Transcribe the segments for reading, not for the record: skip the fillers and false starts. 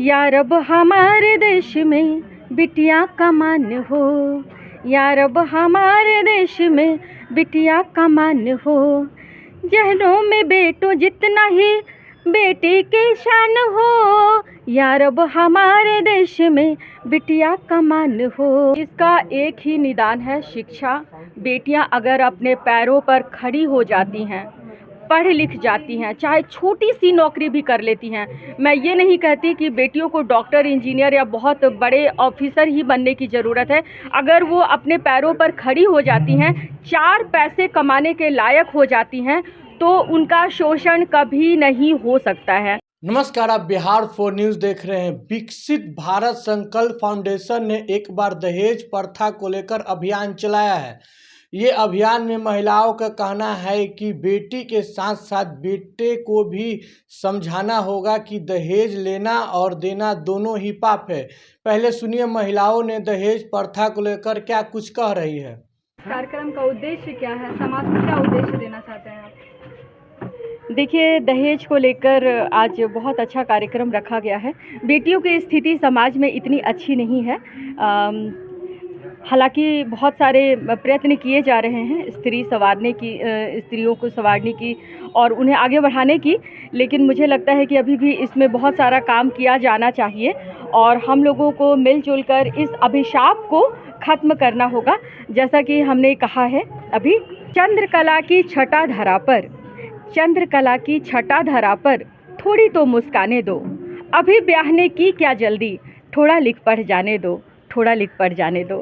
या रब हमारे देश में बिटिया का मान हो, या रब हमारे देश में बिटिया का मान हो। जहनों में बेटों जितना ही बेटी की शान हो, या रब हमारे देश में बिटिया का मान हो। इसका एक ही निदान है शिक्षा। बेटियां अगर अपने पैरों पर खड़ी हो जाती हैं, पढ़ लिख जाती हैं, चाहे छोटी सी नौकरी भी कर लेती हैं। मैं ये नहीं कहती कि बेटियों को डॉक्टर, इंजीनियर या बहुत बड़े ऑफिसर ही बनने की ज़रूरत है। अगर वो अपने पैरों पर खड़ी हो जाती हैं, चार पैसे कमाने के लायक हो जाती हैं, तो उनका शोषण कभी नहीं हो सकता है। नमस्कार, आप बिहार 4 न्यूज़ देख रहे हैं। विकसित भारत संकल्प फाउंडेशन ने एक बार दहेज प्रथा को लेकर अभियान चलाया है। ये अभियान में महिलाओं का कहना है कि बेटी के साथ साथ बेटे को भी समझाना होगा कि दहेज लेना और देना दोनों ही पाप है। पहले सुनिए महिलाओं ने दहेज प्रथा को लेकर क्या कुछ कह रही है। कार्यक्रम का उद्देश्य क्या है, समाज को क्या उद्देश्य देना चाहते हैं आप? देखिए, दहेज को लेकर आज बहुत अच्छा कार्यक्रम रखा गया है। बेटियों की स्थिति समाज में इतनी अच्छी नहीं है। हालांकि बहुत सारे प्रयत्न किए जा रहे हैं स्त्रियों को संवारने की और उन्हें आगे बढ़ाने की, लेकिन मुझे लगता है कि अभी भी इसमें बहुत सारा काम किया जाना चाहिए और हम लोगों को मिलजुल कर इस अभिशाप को ख़त्म करना होगा। जैसा कि हमने कहा है अभी, चंद्रकला की छटा धरा पर थोड़ी तो मुस्काने दो, अभी ब्याहने की क्या जल्दी, थोड़ा लिख पढ़ जाने दो।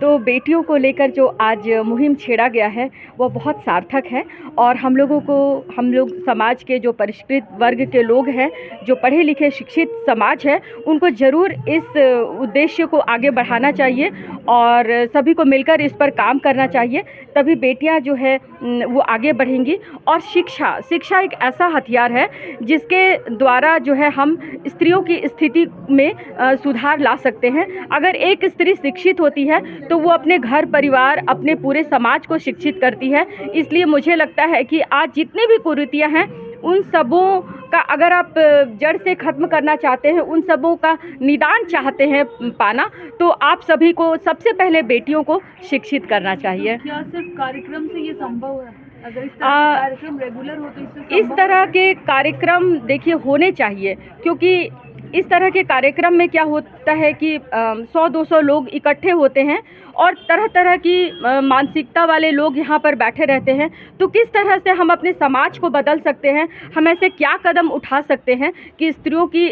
तो बेटियों को लेकर जो आज मुहिम छेड़ा गया है वो बहुत सार्थक है और हम लोग समाज के जो परिष्कृत वर्ग के लोग हैं, जो पढ़े लिखे शिक्षित समाज है, उनको ज़रूर इस उद्देश्य को आगे बढ़ाना चाहिए और सभी को मिलकर इस पर काम करना चाहिए। तभी बेटियां जो है वो आगे बढ़ेंगी। और शिक्षा एक ऐसा हथियार है जिसके द्वारा जो है हम स्त्रियों की स्थिति में सुधार ला सकते हैं। अगर एक स्त्री शिक्षित होती है तो वो अपने घर परिवार, अपने पूरे समाज को शिक्षित करती है। इसलिए मुझे लगता है कि आज जितनी भी कुरीतियां हैं, उन सबों का अगर आप जड़ से ख़त्म करना चाहते हैं, उन सबों का निदान चाहते हैं पाना, तो आप सभी को सबसे पहले बेटियों को शिक्षित करना चाहिए। क्या सिर्फ कार्यक्रम से ये संभव है? अगर इस तरह के कार्यक्रम रेगुलर हो तो इससे इस तरह के कार्यक्रम देखिए होने चाहिए, क्योंकि इस तरह के कार्यक्रम में क्या होता है कि 100-200 लोग इकट्ठे होते हैं और तरह तरह की मानसिकता वाले लोग यहाँ पर बैठे रहते हैं। तो किस तरह से हम अपने समाज को बदल सकते हैं, हम ऐसे क्या कदम उठा सकते हैं कि स्त्रियों की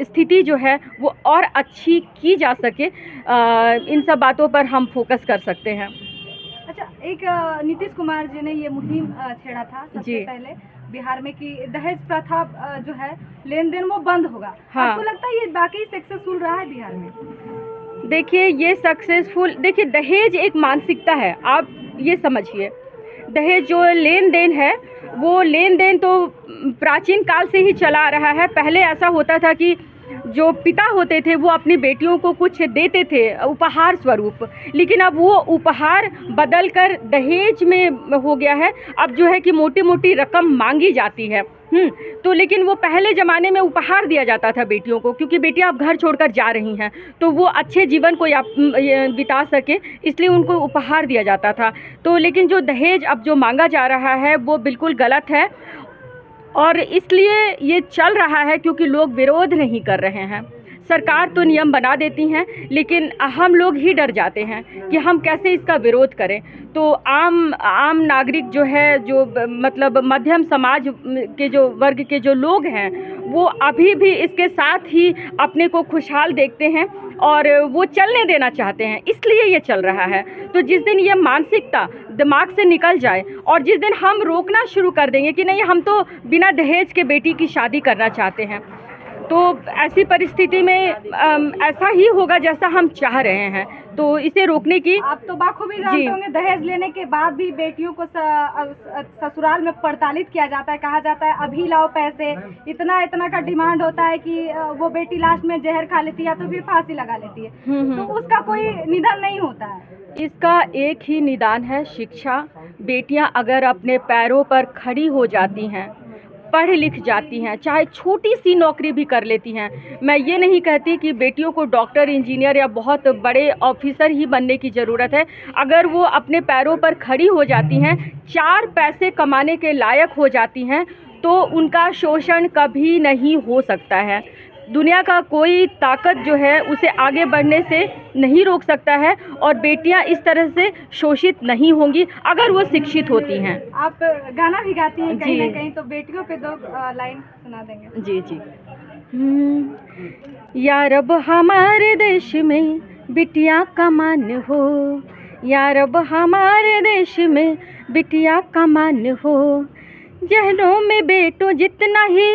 स्थिति जो है वो और अच्छी की जा सके, इन सब बातों पर हम फोकस कर सकते हैं। अच्छा, एक नीतीश कुमार जी ने ये मुहिम छेड़ा था सबसे पहले बिहार में कि दहेज प्रथा जो है लेन देन वो बंद होगा। हाँ। आपको लगता है ये वाकई सक्सेसफुल रहा है बिहार में? देखिए, ये सक्सेसफुल, देखिए दहेज एक मानसिकता है, आप ये समझिए। दहेज जो लेन देन है, वो लेन देन तो प्राचीन काल से ही चला आ रहा है। पहले ऐसा होता था कि जो पिता होते थे वो अपनी बेटियों को कुछ देते थे उपहार स्वरूप, लेकिन अब वो उपहार बदल कर दहेज में हो गया है। अब जो है कि मोटी मोटी रकम मांगी जाती है। तो लेकिन वो पहले ज़माने में उपहार दिया जाता था बेटियों को, क्योंकि बेटियां अब घर छोड़कर जा रही हैं तो वो अच्छे जीवन को बिता सके, इसलिए उनको उपहार दिया जाता था। तो लेकिन जो दहेज अब जो मांगा जा रहा है वो बिल्कुल गलत है और इसलिए ये चल रहा है क्योंकि लोग विरोध नहीं कर रहे हैं। सरकार तो नियम बना देती हैं, लेकिन हम लोग ही डर जाते हैं कि हम कैसे इसका विरोध करें। तो आम नागरिक जो है, जो मतलब मध्यम समाज के जो वर्ग के जो लोग हैं, वो अभी भी इसके साथ ही अपने को खुशहाल देखते हैं और वो चलने देना चाहते हैं, इसलिए ये चल रहा है। तो जिस दिन ये मानसिकता दिमाग से निकल जाए और जिस दिन हम रोकना शुरू कर देंगे कि नहीं, हम तो बिना दहेज के बेटी की शादी करना चाहते हैं, तो ऐसी परिस्थिति में ऐसा ही होगा जैसा हम चाह रहे हैं। तो इसे रोकने की आप तो बाखूबी जानते होंगे, दहेज लेने के बाद भी बेटियों को ससुराल में प्रताड़ित किया जाता है। कहा जाता है अभी लाओ पैसे, इतना का डिमांड होता है कि वो बेटी लास्ट में जहर खा लेती है तो फिर फांसी लगा लेती है। तो उसका कोई निदान नहीं होता है। इसका एक ही निदान है शिक्षा। बेटियां अगर अपने पैरों पर खड़ी हो जाती हैं, पढ़ लिख जाती हैं, चाहे छोटी सी नौकरी भी कर लेती हैं। मैं ये नहीं कहती कि बेटियों को डॉक्टर, इंजीनियर या बहुत बड़े ऑफिसर ही बनने की ज़रूरत है। अगर वो अपने पैरों पर खड़ी हो जाती हैं, 4 पैसे कमाने के लायक हो जाती हैं, तो उनका शोषण कभी नहीं हो सकता है। दुनिया का कोई ताकत जो है उसे आगे बढ़ने से नहीं रोक सकता है, और बेटियां इस तरह से शोषित नहीं होंगी अगर वो शिक्षित होती हैं। आप गाना भी गाती हैं कहीं जी। ना कहीं, तो बेटियों पे 2 लाइन सुना देंगे। जी जी। या रब हमारे देश में बिटिया का मान हो, या रब हमारे देश में बिटिया का मान हो, जहनों में बेटों जितना ही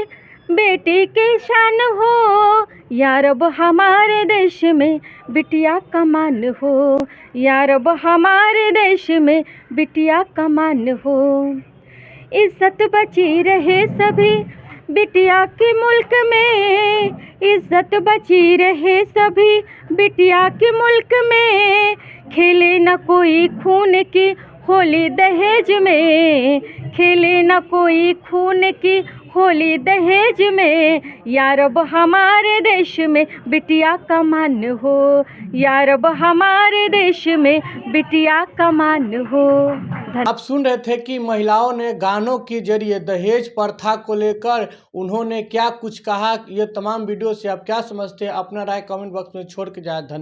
बेटी की शान हो, या रब हमारे देश में बिटिया का मान हो, या रब हमारे देश में बिटिया का मान हो। इज्जत बची रहे सभी बिटिया के मुल्क में, इज्जत बची रहे सभी बिटिया के मुल्क में, खेले न कोई खून की होली दहेज में, खेले न कोई खून की होली दहेज में, या रब हमारे देश में बिटिया का मान हो, या रब हमारे देश में बिटिया का मान हो। आप सुन रहे थे कि महिलाओं ने गानों के जरिए दहेज प्रथा को लेकर उन्होंने क्या कुछ कहा। ये तमाम वीडियो से आप क्या समझते हैं, अपना राय कमेंट बॉक्स में छोड़ के जाए। धन्यवाद।